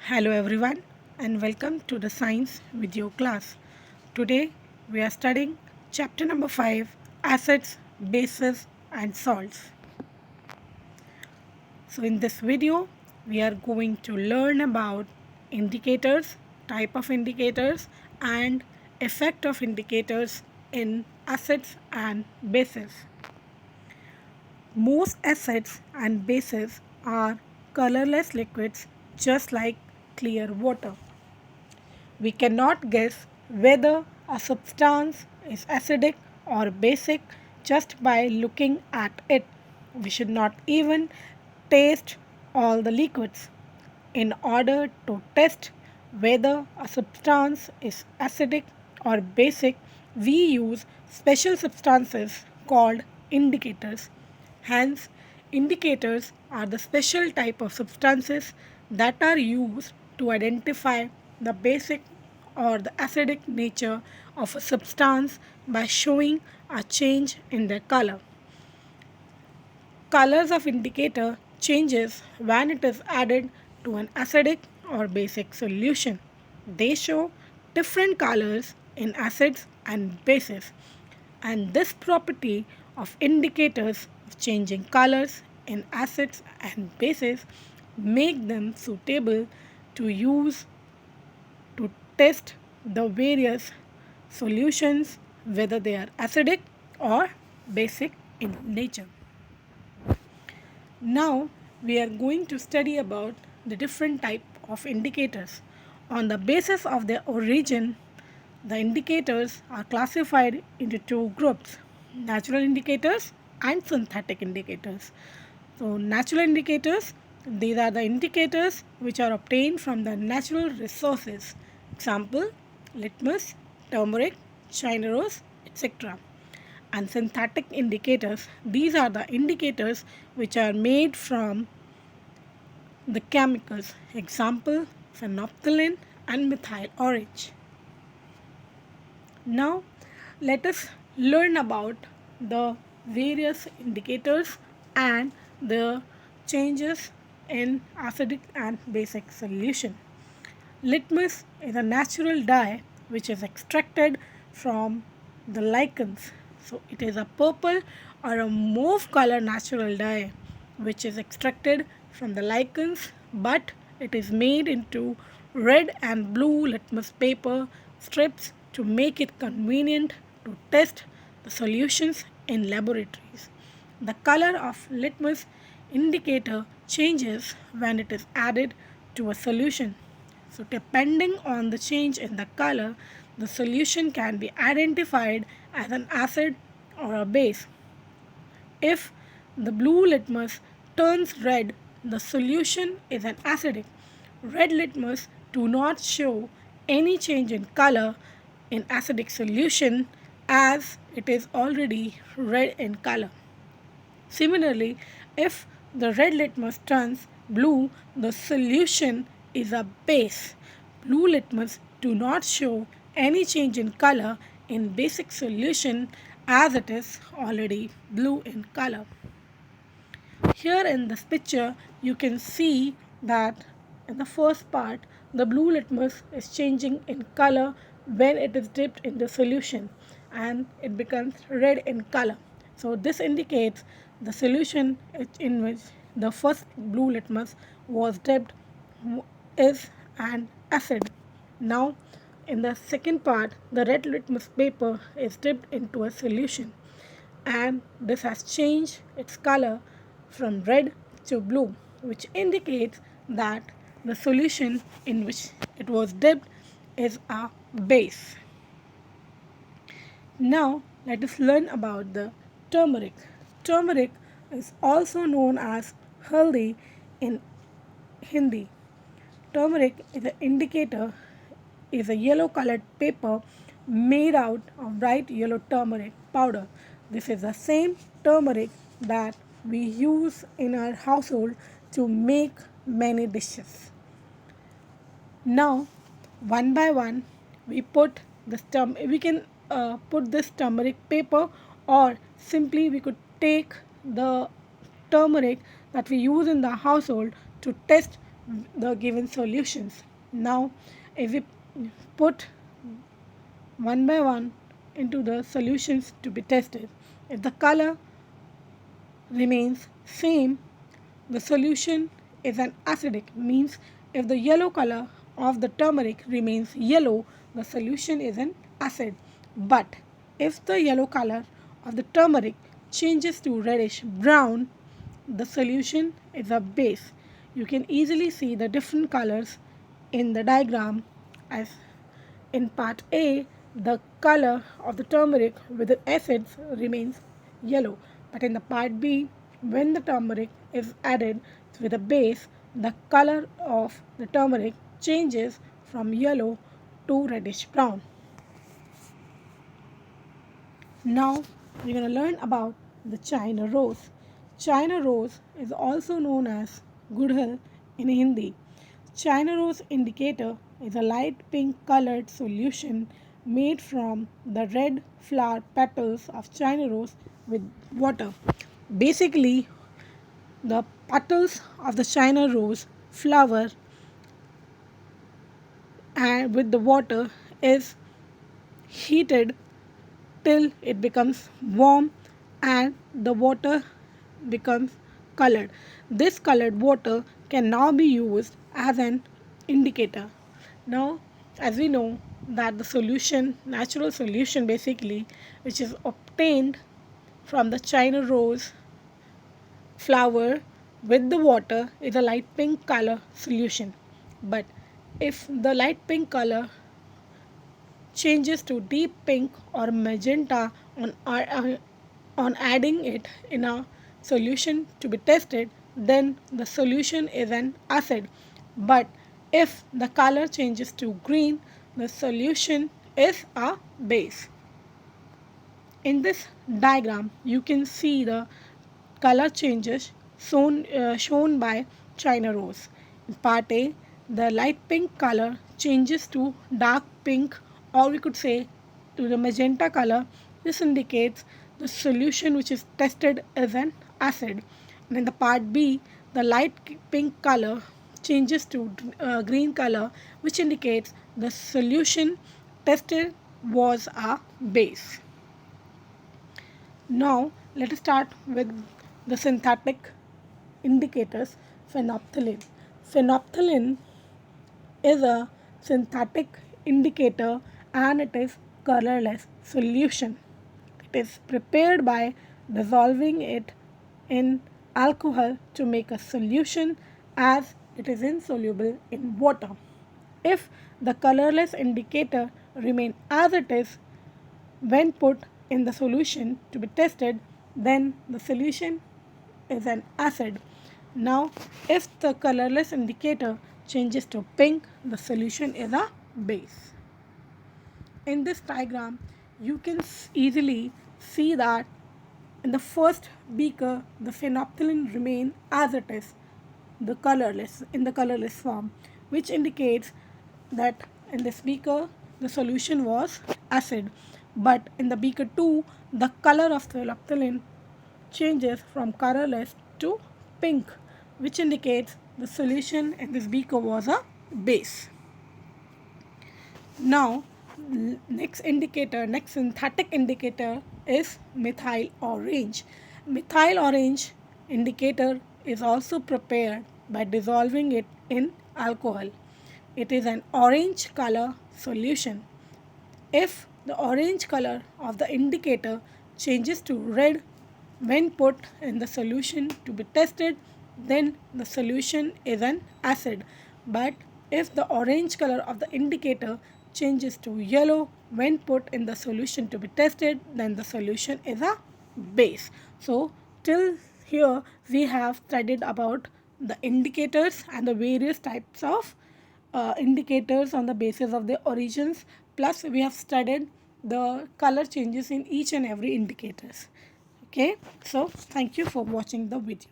Hello everyone and welcome to the science video class. Today we are studying chapter number 5, acids, bases and salts. So in this video we are going to learn about indicators, type of indicators and effect of indicators in acids and bases. Most acids and bases are colorless liquids just like clear water. We cannot guess whether a substance is acidic or basic just by looking at it. We should not even taste all the liquids. In order to test whether a substance is acidic or basic, we use special substances called indicators. Hence, indicators are the special type of substances that are used to identify the basic or the acidic nature of a substance by showing a change in their color. Colors of indicator changes when it is added to an acidic or basic solution. They show different colors in acids and bases, and this property of indicators of changing colors in acids and bases make them suitable to use to test the various solutions whether they are acidic or basic in nature. Now we are going to study about the different type of indicators. On the basis of their origin, the indicators are classified into two groups: natural indicators and synthetic indicators. So natural indicators, these are the indicators which are obtained from the natural resources. Example, litmus, turmeric, china rose, etc. And synthetic indicators, these are the indicators which are made from the chemicals. Example, phenolphthalein and methyl orange. Now let us learn about the various indicators and the changes in acidic and basic solution. Litmus is a natural dye which is extracted from the lichens. So it is a purple or a mauve color natural dye which is extracted from the lichens, but it is made into red and blue litmus paper strips to make it convenient to test the solutions in laboratories. The color of litmus indicator changes when it is added to a solution. So depending on the change in the color, the solution can be identified as an acid or a base. If the blue litmus turns red, the solution is an acidic. Red litmus do not show any change in color in acidic solution as it is already red in color. Similarly, if the red litmus turns blue, the solution is a base. Blue litmus do not show any change in color in basic solution as it is already blue in color. Here in this picture, you can see that in the first part, the blue litmus is changing in color when it is dipped in the solution and it becomes red in color. So this indicates the solution in which the first blue litmus was dipped is an acid. Now in the second part, the red litmus paper is dipped into a solution and this has changed its color from red to blue, which indicates that the solution in which it was dipped is a base. Now let us learn about the turmeric. Turmeric is also known as haldi in Hindi. Turmeric is an indicator, is a yellow colored paper made out of bright yellow turmeric powder. This is the same turmeric that we use in our household to make many dishes. Now, one by one, we can put this turmeric paper, or simply we could take the turmeric that we use in the household to test the given solutions. Now, if we put one by one into the solutions to be tested, if the color remains same, the solution is an acidic, means if the yellow color of the turmeric remains yellow, the solution is an acid. But if the yellow color of the turmeric changes to reddish brown, the solution is a base. You can easily see the different colors in the diagram. As in part A, the color of the turmeric with the acids remains yellow, but in the part B, when the turmeric is added with a base, the color of the turmeric changes from yellow to reddish brown. Now we're going to learn about the China rose. China rose is also known as Gudhal in Hindi. China rose indicator is a light pink colored solution made from the red flower petals of China rose with water. Basically, the petals of the China rose flower and with the water is heated till it becomes warm and the water becomes colored. This colored water can now be used as an indicator. Now, as we know that the solution, natural solution basically, which is obtained from the China rose flower with the water is a light pink color solution. But if the light pink color changes to deep pink or magenta on adding it in a solution to be tested, then the solution is an acid. But if the color changes to green, the solution is a base. In this diagram, you can see the color changes shown by China rose. In part A, the light pink color changes to dark pink, or we could say to the magenta color. This indicates the solution which is tested is an acid. And in the part B, the light pink color changes to green color, which indicates the solution tested was a base. Now, let us start with the synthetic indicators. Phenolphthalein. Phenolphthalein is a synthetic indicator and it is colorless solution. It is prepared by dissolving it in alcohol to make a solution as it is insoluble in water. If the colorless indicator remain as it is when put in the solution to be tested, then the solution is an acid. Now, if the colorless indicator changes to pink, the solution is a base. In this diagram, you can easily see that in the first beaker, the phenolphthalein remain as it is, the colorless form, which indicates that in this beaker the solution was acid. But in the beaker 2, the color of phenolphthalein changes from colorless to pink, which indicates the solution in this beaker was a base. Now, next synthetic indicator is methyl orange. Methyl orange indicator is also prepared by dissolving it in alcohol. It is an orange color solution. If the orange color of the indicator changes to red when put in the solution to be tested, then the solution is an acid. But if the orange color of the indicator changes to yellow when put in the solution to be tested, then the solution is a base. So till here we have studied about the indicators and the various types of indicators on the basis of the origins, plus we have studied the color changes in each and every indicators. Okay, so thank you for watching the video.